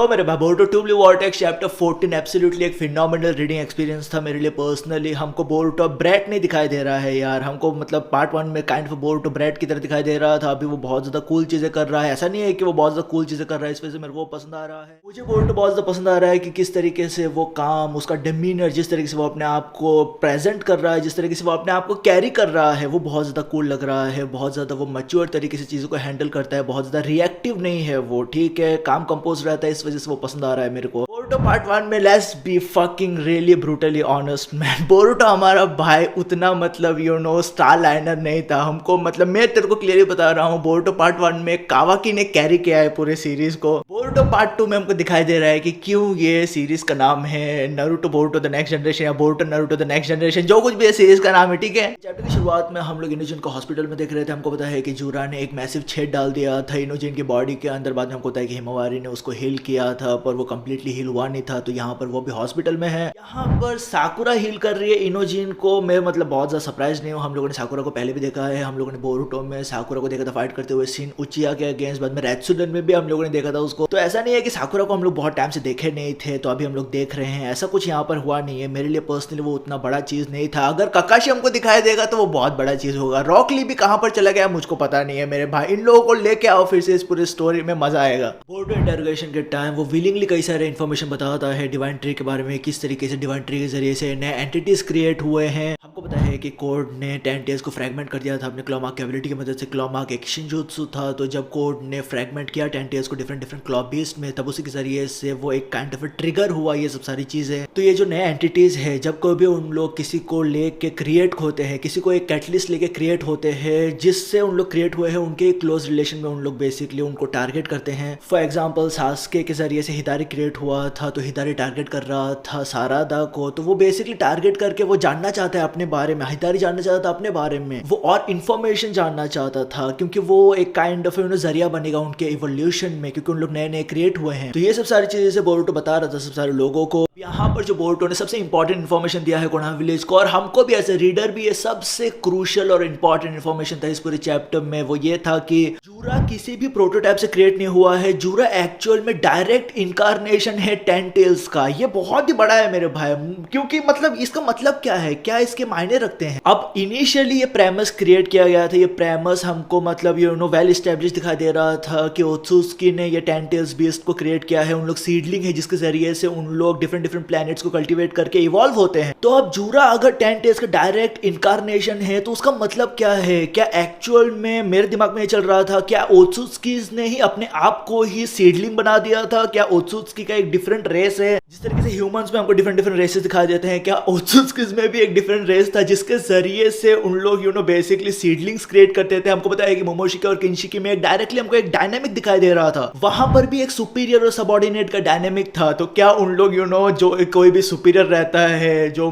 तो मेरे भाई Boruto two blue vortex chapter 14 absolutely एक फिनोमिनल रीडिंग एक्सपीरियंस था मेरे लिए पर्सनली। हमको बोरुटो ब्रैट नहीं दिखाई दे रहा है यार, हमको मतलब पार्ट 1 में काइंड ऑफ बोरुटो ब्रैट की तरह दिखाई दे रहा था। अभी वो बहुत ज्यादा कूल चीजें कर रहा है, ऐसा नहीं है कि वो बहुत ज्यादा कूल चीजें कर रहा है, इस वजह से मेरे को पसंद आ रहा है। मुझे बोरुटो बहुत ज्यादा पसंद आ रहा है कि किस तरीके से वो काम, उसका डिमीनर, जिस तरीके से वो अपने आप को प्रेजेंट कर रहा है, जिस तरीके से वो अपने आप को कैरी कर रहा है, वो बहुत ज्यादा कूल लग रहा है। बहुत ज्यादा वो मैच्योर तरीके से चीजों को हैंडल करता है, बहुत ज्यादा रिएक्टिव नहीं है वो, ठीक है, काम कंपोज रहता है, इस वजह से वो पसंद आ रहा है मेरे को। बोरुटो पार्ट 1 में let's be fucking really brutally honest man, Boruto हमारा भाई उतना मतलब स्टार लाइनर नहीं था हमको। मतलब मैं तेरे को क्लियरली बता रहा हूँ, बोरुटो पार्ट 1 में कावाकी ने कैरी किया है पूरे सीरीज को। बोरुटो पार्ट 2 में हमको दिखाई दे रहा है कि क्यों ये सीरीज का नाम है Naruto Boruto the next generation या Boruto Naruto the next generation, जो कुछ भी है सीरीज का नाम है, ठीक है। चैप्टर की शुरुआत में हम लोग इनोजिन को हॉस्पिटल में देख रहे थे। हमको पता है कि जूरा ने एक मैसिव छेद डाल दिया था इनोजिन की बॉडी के अंदर। बाद में हमको पता है कि हिमावारी ने उसको हील किया था, पर वो कंप्लीटली हील हुआ नहीं था, तो यहाँ पर वो भी हॉस्पिटल में है। यहाँ पर साकुरा हील कर रही है इनोजिन को। मैं मतलब बहुत ज्यादा सरप्राइज नहीं हूँ, हम लोगों ने साकुरा को पहले भी देखा है। हम लोगों ने बोरुटो में साकुरा को देखा था फाइट करते हुए सीन उचिया के अगेंस्ट, बाद में रेत्सुडन में भी हम लोगों ने देखा था उसको। तो ऐसा नहीं है कि साकुरा को हम लोग बहुत टाइम से देखे नहीं थे तो अभी हम लोग देख रहे हैं, ऐसा कुछ यहाँ पर हुआ नहीं है। मेरे लिए पर्सनली वो उतना बड़ा चीज नहीं था। अगर ककाशी हमको दिखाई देगा तो वो बहुत बड़ा चीज होगा। रॉक ली भी कहाँ पर चला गया मुझको पता नहीं है मेरे भाई। इन लोगों को लेके आओ फिर से इस पूरी स्टोरी में, मजा आएगा। बोरुटो इंटरोगेशन के टाइम वो विलिंगली कई सारे इन्फॉर्मेशन बताता है डिवाइन ट्री के बारे में, किस तरीके से डिवाइन ट्री के जरिए से नए एंटिटीज क्रिएट हुए हैं। हमको पता है कि कोड ने 10 टेल्स को फ्रैगमेंट कर दिया था अपने क्लॉमार्क की एबिलिटी की मदद से। क्लॉमार्क एक शिंजुत्सु था, तो जब कोड ने फ्रैगमेंट किया 10 टेल्स को डिफरेंट डिफरेंट क्लॉ बीस्ट में, तब उसी के जरिए से वो एक काइंड ऑफ ट्रिगर हुआ ये सब सारी चीजें। तो ये जो नए एंटिटीज है, जब कोई भी उन लोग किसी को लेके क्रिएट होते हैं, किसी को एक कैटलिस्ट लेके क्रिएट होते हैं, जिससे उन लोग क्रिएट हुए हैं, उनके क्लोज रिलेशन में उन लोग बेसिकली उनको टारगेट करते हैं। फॉर एग्जाम्पल सास्के के जरिए से हिदारी क्रिएट हुआ था, तो हिदारी टारगेट कर रहा था सारादा को, तो वो बेसिकली टारगेट करके वो जानना चाहता है अपने बारे में। हिदारी जानना चाहता था अपने बारे में, वो और इन्फॉर्मेशन जानना चाहता था, क्योंकि वो एक काइंड ऑफ जरिया बनेगा उनके इवोल्यूशन में, क्योंकि उन लोग नए नए क्रिएट हुए हैं। तो ये सब सारी चीजें से बोरुटो बता रहा था सब सारे लोगों को। यहाँ पर जो बोरुटो ने सबसे इंपॉर्टेंट इन्फॉर्मेशन दिया है कोनोहा विलेज को, और हमको भी एज ए रीडर भी ये सबसे क्रूशियल और इंपॉर्टेंट इन्फॉर्मेशन था इस पूरे चैप्टर में। वो ये था कि जूरा किसी भी प्रोटोटाइप से क्रिएट नहीं हुआ है, जूरा एक्चुअल में डायरेक्ट इनकारनेशन है 10 टेल्स का। ये बहुत ही बड़ा है मेरे भाई, क्योंकि मतलब इसका मतलब क्या है, क्या इसके मायने रखते हैं। अब इनिशियली ये प्रेमस क्रिएट किया गया था, ये प्रेमस हमको मतलब वेल एस्टेब्लिश दिखाई दे रहा था कि ओत्सुत्सुकी ने ये 10 टेल्स बीस्ट को क्रिएट किया है। उन लोग सीडलिंग है जिसके जरिए से उन लोग डिफरेंट डिफरेंट प्लैनेट्स को कल्टीवेट करके इवॉल्व होते हैं। तो अब जूरा अगर 10 टेल्स का डायरेक्ट इनकारनेशन है, तो उसका मतलब क्या है? क्या एक्चुअल में मेरे दिमाग में ये चल रहा था, क्या ओत्सुत्सुकीज ने ही अपने आप को ही सीडलिंग बना दिया था? क्या ओत्सुत्सुकी का एक डिफरेंट रेस है, जिस तरीके से ह्यूमंस में हमको डिफरेंट डिफरेंट रेसेस दिखाई देते हैं? क्या ओत्सुत्सुकीज में भी एक डिफरेंट रेस था जिसके जरिए से उन लोग बेसिकली सीडलिंग्स क्रिएट करते थे? हमको पता है कि मोमोशिकी और किंशिकी में एक डायरेक्टली हमको एक डायनामिक दिखाई दे रहा था, वहां पर भी एक सुपीरियर और सबऑर्डिनेट का डायनामिक था। तो क्या उन लोग जो कोई भी सुपीरियर रहता है, जो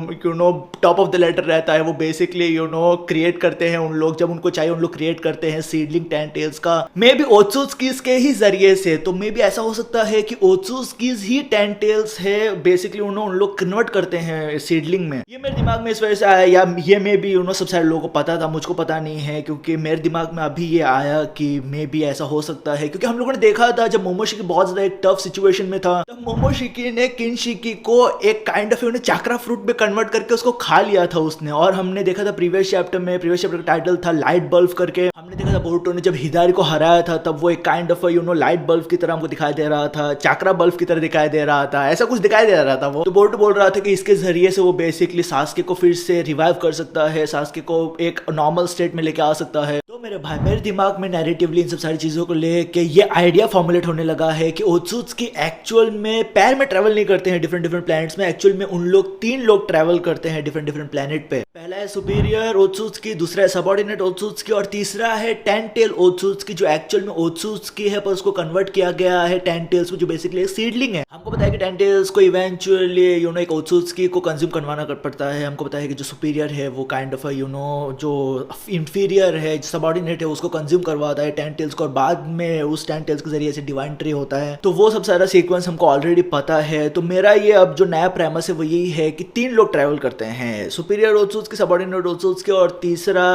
टॉप ऑफ द लेटर रहता है, वो बेसिकली क्रिएट करते हैं उन लोग, जब उनको चाहिए उन लोग क्रिएट करते हैं सीडलिंग 10 टेल्स का, मे बी ओत्सुत्सुकीज के ही जरिए से। तो मे बी ऐसा हो सकता है कि ओत्सुत्सुकीज ही 10 टेल्स है, बेसिकली उन लोग कन्वर्ट करते हैं सीडलिंग में। ये मेरे दिमाग में इस वजह से आया, या ये मे बी सब सारे लोगों को पता था, मुझको पता नहीं है, क्योंकि मेरे दिमाग में अभी ये आया कि मे बी ऐसा हो सकता है। क्योंकि हम लोगों ने देखा था जब मोमोशिकी बहुत ज्यादा एक टफ सिचुएशन में था, तब मोमोशिकी ने किंशिकी को एक काइंड ऑफ चाक्रा फ्रूट में कन्वर्ट करके उसको खा लिया था उसने। और हमने देखा था प्रीवियस चैप्टर में, प्रीवियस चैप्टर का टाइटल था लाइट बल्ब करके। हमने देखा था बोरुटो ने जब हिदारी को हराया था, तब वो एक काइंड ऑफ लाइट बल्ब की तरह हमको दिखाई दे रहा था, चाक्रा बल्ब की तरह दिखाई दे रहा था, ऐसा कुछ दिखाई दे रहा था वो। तो बोरुटो बोल रहा था कि इसके जरिए से वो बेसिकली सास्के को फिर से रिवाइव कर सकता है, सास्के को एक नॉर्मल स्टेट में लेके आ सकता है। तो मेरे भाई मेरे दिमाग में नैरेटिवली इन सब सारी चीजों को लेके ये आइडिया फॉर्मुलेट होने लगा है कि ओत्सुत्सुकी एक्चुअल में पैर में ट्रेवल नहीं करते हैं डिफरेंट डिफरेंट प्लैनेट्स में। एक्चुअल में उन लोग 3 लोग ट्रेवल करते हैं डिफरेंट डिफरेंट प्लैनेट पे। पहला है सुपीरियर ओत्सुत्सुकी, दूसरा है सबऑर्डिनेट ओत्सुत्सुकी, और तीसरा है 10 टेल ओत्सुत्सुकी, जो एक्चुअल में ओत्सुत्सुकी है पर उसको कन्वर्ट किया गया है 10 टेल्स में, जो बेसिकली एक सीडलिंग है। हमको पता है कि 10 टेल्स को इवेंचुअली एक ओत्सुत्सुकी को कंज्यूम करवाना पड़ता है। हमको पता है कि जो सुपीरियर है वो काइंड ऑफ जो इंफीरियर है, सबऑर्डिनेट सबॉर्डिनेट है उसको कंज्यूम करवाता है 10 टेल्स को, और बाद में उस 10 टेल्स के जरिए से डिवाइन ट्री होता है। तो वो सब सारा सीक्वेंस हमको ऑलरेडी पता है। तो मेरा ये अब जो नया प्रेमस है वो यही है कि 3 लोग ट्रैवल करते हैं, सुपीरियर ओत्सुत्सुकी, सबॉर्डिनेट ओत्सुत्सुकी और तीसरा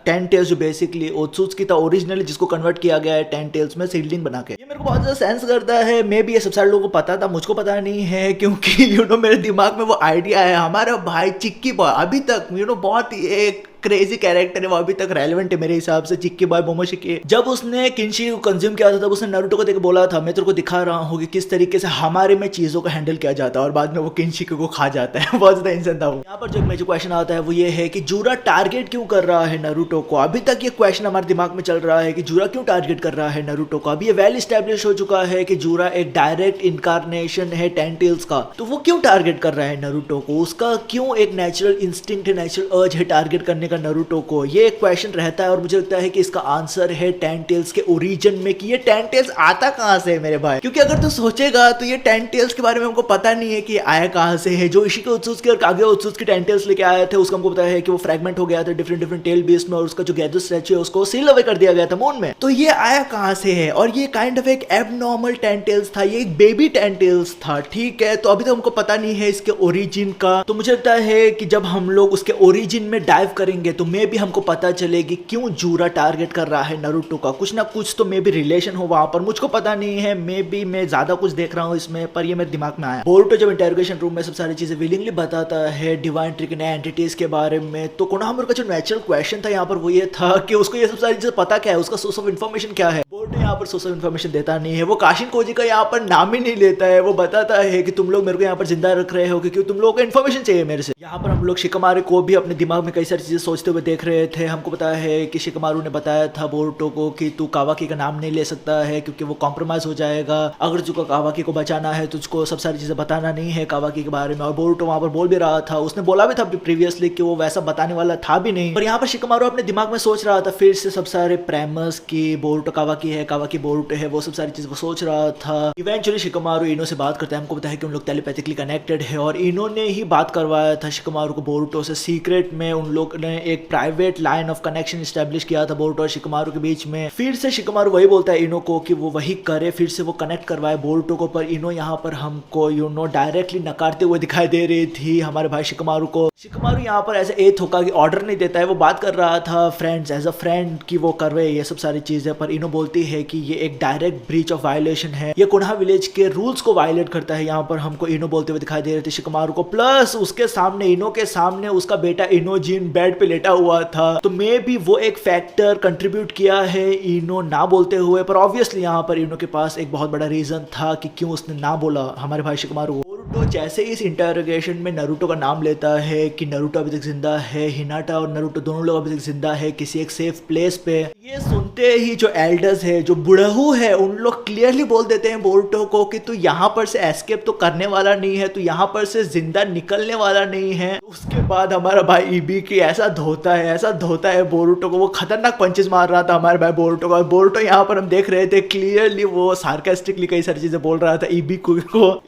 10 टेल्स जो बेसिकली ओत्सुत्सुकी था ओरिजिनली, जिसको कन्वर्ट किया गया है 10 टेल्स में सीडलिंग बना के। ये मेरे को बहुत ज्यादा सेंस करता है। मे बी ये सब सारे लोगों को पता था, मुझको पता नहीं है, क्योंकि मेरे दिमाग में वो आइडिया है। हमारा भाई चिक्की बॉय अभी तक बहुत ही एक क्रेजी कैरेक्टर है, वो अभी तक रेलेवेंट है मेरे हिसाब से। चिक्की बॉय मोमोशिकी जब उसने किंशी को कंज्यूम किया था तब उसने नारुतो को देख बोला था मैं तेरे को दिखा रहा हूँ कि किस तरीके से हमारे में चीजों को हैंडल किया जाता है, और बाद में वो किंशी को खा जाता है। बहुत ज्यादा इंसान था वो। यहाँ पर जो मेजर क्वेश्चन आता है वो ये है कि जूरा टारगेट क्यों कर रहा है नारुतो को। अभी तक ये क्वेश्चन हमारे दिमाग में चल रहा है कि जूरा क्यों टारगेट कर रहा है नारुतो को। अभी ये वेल स्टैब्लिश हो चुका है कि जूरा एक डायरेक्ट इनकारनेशन है 10 टेल्स का, तो वो क्यों टारगेट कर रहा है नारुतो को। उसका क्यों एक नेचुरल इंस्टिंक्ट है, नेचुरल अर्ज है टारगेट करने का नारुतो को। ये एक क्वेश्चन रहता है, और मुझे लगता है कि इसका आंसर है 10 टेल्स के ओरिजिन में, कि ये 10 टेल्स आता कहां से है मेरे भाई। क्योंकि अगर तू सोचेगा तो ये 10 टेल्स के बारे में हमको पता नहीं है कि आया कहां से है। जो इशिका ओत्सुत्सुकी और कागे ओत्सुत्सुकी 10 टेल्स लेके आए थे, उसका हमको पता है कि वो फ्रेगमेंट हो गया था डिफरेंट टेल बेस में, और उसका जो गैदर स्टैचू है उसको सील अवे कर दिया गया था मून में। तो ये आया कहां से है, और ये काइंड ऑफ एक एबनॉर्मल 10 टेल्स था, ये एक बेबी 10 टेल्स था, ठीक है। तो अभी तक हमको पता नहीं है इसके ओरिजिन का। तो मुझे लगता है कि जब हम लोग उसके ओरिजिन में डाइव करेंगे तो मे भी हमको पता चलेगी क्यों जूरा टारगेट कर रहा है नारुतो का। कुछ ना कुछ तो मे बी रिलेशन हो वहां पर, मुझको पता नहीं है। मे बी मैं ज्यादा कुछ देख रहा हूँ इसमें, पर ये मेरे दिमाग में आया। बोरुतो जब इंटरोगेशन रूम में सब सारी चीजें विलिंगली बताता है डिवाइन ट्री के नए एंटिटीज के बारे में, तो कोनोहामारू का जो नेचुरल क्वेश्चन था यहाँ पर वो ये था कि उसको ये सब सारी चीजें पता क्या है, उसका सोर्स ऑफ इन्फॉर्मेशन क्या है। बोरुतो यहाँ पर सोर्स ऑफ इन्फॉर्मेशन देता नहीं है, वो काशिन कोजी का यहाँ पर नाम ही नहीं लेता है। वो बताता है कि तुम लोग मेरे को यहाँ पर जिंदा रख रहे हो क्योंकि तुम लोगों को इन्फॉर्मेशन चाहिए मेरे से। यहाँ पर हम लोग शिकमारू को भी अपने दिमाग में कई सारी चीजें सोचते हुए देख रहे थे। हमको पता है कि शिकमारू ने बताया था बोरुतो को कि तू कावाकी का नाम नहीं ले सकता है क्योंकि वो कॉम्प्रोमाइज हो जाएगा। अगर तुझको कावाकी को बचाना है तुझको सब सारी चीजें बताना नहीं है कावाकी के बारे में। और बोरुतो वहां पर बोल भी रहा था, उसने बोला भी था प्रीवियसली कि वो वैसा बताने वाला था भी नहीं। पर यहाँ पर शिकमारू अपने दिमाग में सोच रहा था फिर से सब सारे प्रेमस की बोरुतो कावाकी है, कावाकी बोरुतो है, वो सब सारी चीजें वो सोच रहा था। इवेंचुअली शिकमारू इनो से बात करते हैं, हमको पता है कि उन लोग टेलीपैथिकली कनेक्टेड है, और इनो ने ही बात करवाया था शिकमारू को बोरुतो से। सीक्रेट में उन लोग ने एक private line of connection establish किया था बोरुतो और शिकमारू के बीच में। फिर से शिकमारू वही बोलता है इनो को कि वो वही करे, फिर से वो कनेक्ट करवाए बोरुतो को। पर इनो यहाँ पर हमको डायरेक्टली नकारते हुए दिखाई दे रही थी हमारे भाई शिकमारू को। शिकमारू यहाँ पर ऐसे एथ होगा कि ऑर्डर नहीं देता है, वो बात कर रहा था फ्रेंड्स एज अ फ्रेंड की वो कर रहे ये सब सारी चीजें। पर इनो बोलती है कि ये एक डायरेक्ट ब्रीच ऑफ वायलेशन है, ये कोनोहा विलेज के रूल्स को वायलेट करता है। यहाँ पर हमको इनो बोलते हुए दिखाई दे रहे थे शिकमारू को। प्लस उसके सामने इनो के सामने उसका बेटा इनोजिन बेड पे लेटा हुआ था, तो मे भी वो एक फैक्टर कंट्रीब्यूट किया है इनो ना बोलते हुए। पर ऑब्वियसली यहाँ पर इनो के पास एक बहुत बड़ा रीजन था कि क्यों उसने ना बोला हमारे भाई शिकमारू को। तो जैसे इस इंटरोगेशन में नारुतो का नाम लेता है कि नारुतो अभी तक जिंदा है, हिनाटा और नारुतो दोनों लोग अभी तक जिंदा है किसी एक सेफ प्लेस पे, ये सुनते ही जो एल्डर्स है, जो बुढ़हू है, उन लोग क्लियरली बोल देते हैं बोरुतो को कि तू यहाँ पर से एस्केप तो करने वाला नहीं है, तू यहाँ पर से जिंदा निकलने वाला नहीं है। उसके बाद हमारा भाई ईबी की ऐसा धोता है बोरुतो को, वो खतरनाक पंचेस मार रहा था हमारे भाई बोरुतो का। बोरुतो यहाँ पर हम देख रहे थे क्लियरली वो सार्कास्टिकली कई सारी चीजें बोल रहा था ईबी को,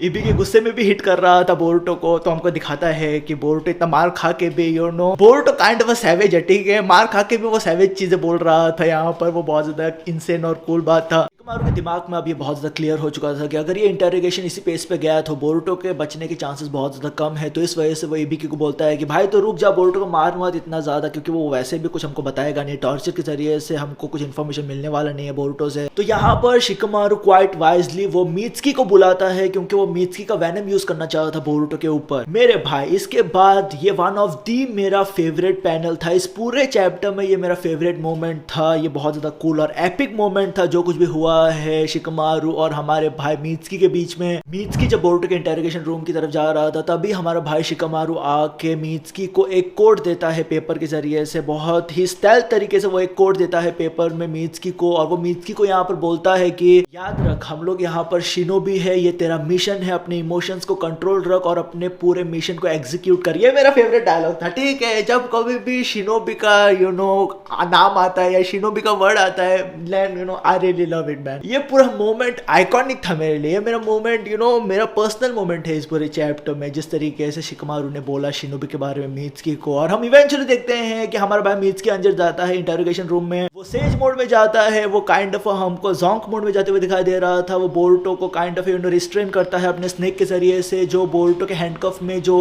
ईबी के गुस्से में भी हिट कर रहा था बोरुतो को। तो हमको दिखाता है कि बोरुतो इतना मार खा के भी बोरुतो काइंड ऑफ सैवेज है, ठीक है, मार खा के भी वो सैवेज चीजें बोल रहा था यहाँ पर। वो बहुत ज्यादा इंसेन और कूल बात था। शिकमारू के दिमाग में अब ये बहुत ज्यादा क्लियर हो चुका था कि अगर ये इंटरोगेशन इसी पेस पे गया तो बोरुतो के बचने के चांसेस बहुत ज्यादा कम है। तो इस वजह से वो ईबीकी को बोलता है कि भाई तो रुक जा, बोरुतो को मार मत इतना ज्यादा, क्योंकि वो वैसे भी कुछ हमको बताएगा नहीं, टॉर्चर के जरिए से हमको कुछ इन्फॉर्मेशन मिलने वाला नहीं है बोरुतो से। तो यहाँ पर शिकमारू क्वाइट वाइजली वो मीत्सुकी को बुलाता है क्योंकि वो मीत्सुकी का वेनम यूज करना चाहता था बोरुतो के ऊपर। मेरे भाई इसके बाद ये वन ऑफ दी मेरा फेवरेट पैनल था इस पूरे चैप्टर में, ये मेरा फेवरेट मोमेंट था। ये बहुत ज्यादा कूल और एपिक मोमेंट था जो कुछ भी हुआ है शिकमारू और हमारे भाई मीत्सुकी के बीच में। मीत्सुकी जब बोरुतो के इंटरोगेशन रूम की तरफ जा रहा था तभी हमारा भाई शिकमारू आके मीत्सुकी को एक कोड देता है पेपर के जरिए से, बहुत ही स्टाइल तरीके से वो एक कोड देता है पेपर में मीत्सुकी को। और वो मीत्सुकी को यहाँ पर बोलता है कि याद रख हम लोग यहाँ पर शिनोबी है, ये तेरा मिशन है, अपने इमोशंस को कंट्रोल रख और अपने पूरे मिशन को एग्जीक्यूट कर। ये मेरा फेवरेट डायलॉग था, ठीक है। जब कभी भी शिनोबी का नाम आता है या शिनोबी का वर्ड आता है, I really love it man. ये पूरा मोमेंट आइकॉनिक था मेरे लिए, मेरा मोमेंट मेरा पर्सनल मोमेंट है इस पूरे चैप्टर में। जिस तरीके से शिकमारू ने बोला शिनोबी के बारे में मीत्सुकी को, और हम इवेंचुअली देखते हैं कि हमारा भाई मीत्सुकी अंदर जाता है इंटरोगेशन रूम में, वो सेज मोड में जाता है, वो काइंड ऑफ हमको जोंक मोड में जाते हुए दिखाई दे रहा था। वो बोरुटो को काइंड ऑफ रिस्ट्रेन करता है अपने स्नेक के जरिए से, जो बोरुटो के हैंडकफ में जो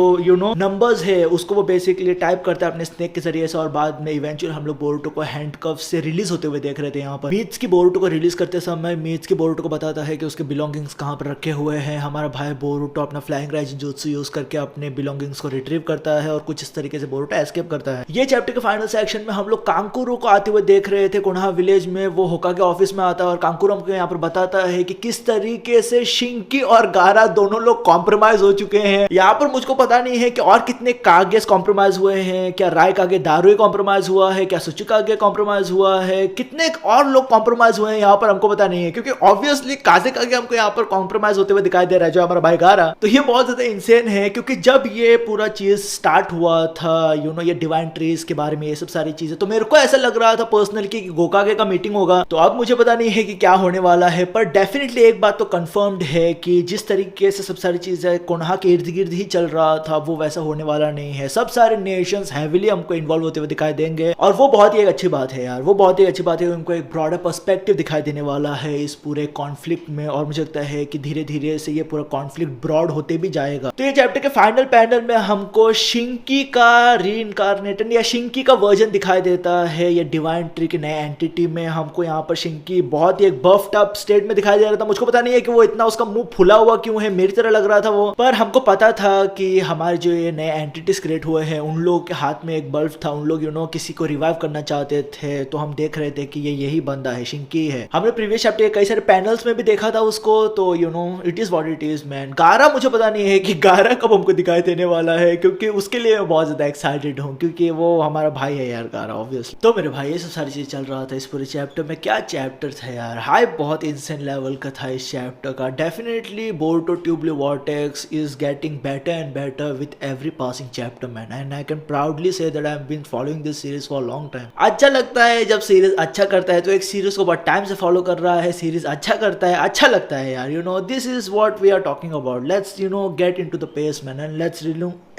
नंबर्स है उसको वो बेसिकली टाइप करता है अपने स्नेक के जरिए से, और बाद में इवेंचुअली हम लोग बोरुटो को हैंडकफ से रिलीज होते हुए देख रहे थे। यहाँ पर मीत्सुकी बोरुटो को रिलीज करते समय मीत्सुकी बोरुटो को बताता है कि उसके बिलोंगिंग्स कहाँ पर रखे हुए हैं। हमारा भाई बोरुटो अपना फ्लाइंग राइजिन जुत्सु यूज करके अपने बिलोंगिंग्स को रिट्रीव करता है और कुछ इस तरीके से बोरुटो एस्केप करता है। ये चैप्टर के फाइनल सेक्शन में हम लोग कांकुरो को आते हुए देख रहे थे कोनोहा विलेज में। वो होकागे ऑफिस में आता है और कांकुरो हमको यहाँ पर बताता है कि किस तरीके से शिंकी और गारा दोनों लोग कॉम्प्रोमाइज हो चुके हैं। यहाँ पर मुझको पता नहीं है कि और कितने कागे कॉम्प्रोमाइज हुए हैं, क्या राय कागे दारुए कॉम्प्रोमाइज हुआ है, क्या सुचुकागे कॉम्प्रोमाइज हुआ है, कितने और लोग कॉम्प्रोमाइज हुए हैं यहाँ पर हमको पता नहीं है, क्योंकि ऑब्वियसली काजे कागे हमको यहाँ पर कॉम्प्रोमाइज होते हुए दिखाई दे रहा है जो हमारा भाई गारा। तो ये बहुत ज्यादा इंसेन है, क्योंकि जब ये पूरा चीज स्टार्ट हुआ था ये डिवाइन ट्रीज के बारे में, ये सब सारी चीजें, तो मेरे को ऐसा लग रहा था पर्सनली कि गोकागे का मीटिंग होगा। तो अब मुझे पता नहीं है कि क्या होने वाला है, पर डेफिनेटली एक बात तो कंफर्म्ड है कि जिस तरीके से सब सारी चीजें कोनोहा के इर्द गिर्द ही चल रहा था वो वैसा होने वाला नहीं है। सब सारे नेशंस हैविली हमको इन्वॉल्व होते हुए दिखाई देंगे, और वो बहुत ही एक अच्छी बात है यार, वो बहुत ही अच्छी बात है। उनको एक ब्रॉडर पर्सपेक्टिव दिखाई देने वाला है इस पूरे कॉन्फ्लिक्ट में, और मुझे लगता है कि धीरे धीरे से ये पूरा कॉन्फ्लिक्ट ब्रॉड होते भी जाएगा। तो ये चैप्टर के फाइनल पैनल में हमको शिंकी का रीइंकार्नेटन या शिंकी का वर्जन दिखाई देता है। ये डिवाइन ट्री के नए एंटिटी में हमको यहाँ पर शिंकी बहुत ही एक बफ्ड अप स्टेट में दिखाई दे रहा था। मुझको पता नहीं है कि वो इतना उसका मुंह फुला हुआ क्यों है, मेरी तरह लग रहा था वो, पर हमको पता था कि हमारे जो ये नए एंटिटीज क्रिएट हुए हैं उन लोगों के हाथ में एक बल्ब था, उन लोग किसी को रिवाइव करना चाहते थे। तो हम देख रहे थे कि ये यही बंदा है, शिंकी है। हमने प्रीवियस चैप्टर के कई सारे पैनल्स में भी देखा था उसको, तो it is what it is man. गारा मुझे पता नहीं है कि गारा कब हमको दिखाई देने वाला है, क्योंकि उसके लिए मैं बहुत ज्यादा एक्साइटेड हूँ, क्योंकि वो हमारा भाई है यार गारा ऑब्वियसली। तो मेरे भाई ये सब सारी चीज चल रहा था इस पूरे चैप्टर में। क्या चैप्टर था यार, हाइप बहुत इंसेंट लेवल का था इस चैप्टर का। Definitely Boruto two blue vortex is getting better and better with every passing chapter man, and I can proudly say that I have been following this series for long time. अच्छा लगता है जब series अच्छा करता है, तो एक series को बहुत टाइम से फॉलो कर रहा है, सीरीज अच्छा करता है, अच्छा लगता है यार। This is what we are talking about. Let's get into the pace man, and let's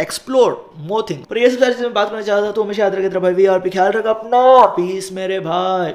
explore more thing. पर ये सब सारी चीजें बात करना चाहता हूँ, तो हमेशा याद रखे भाई, और ख्याल रखा अपना, पीस मेरे भाई।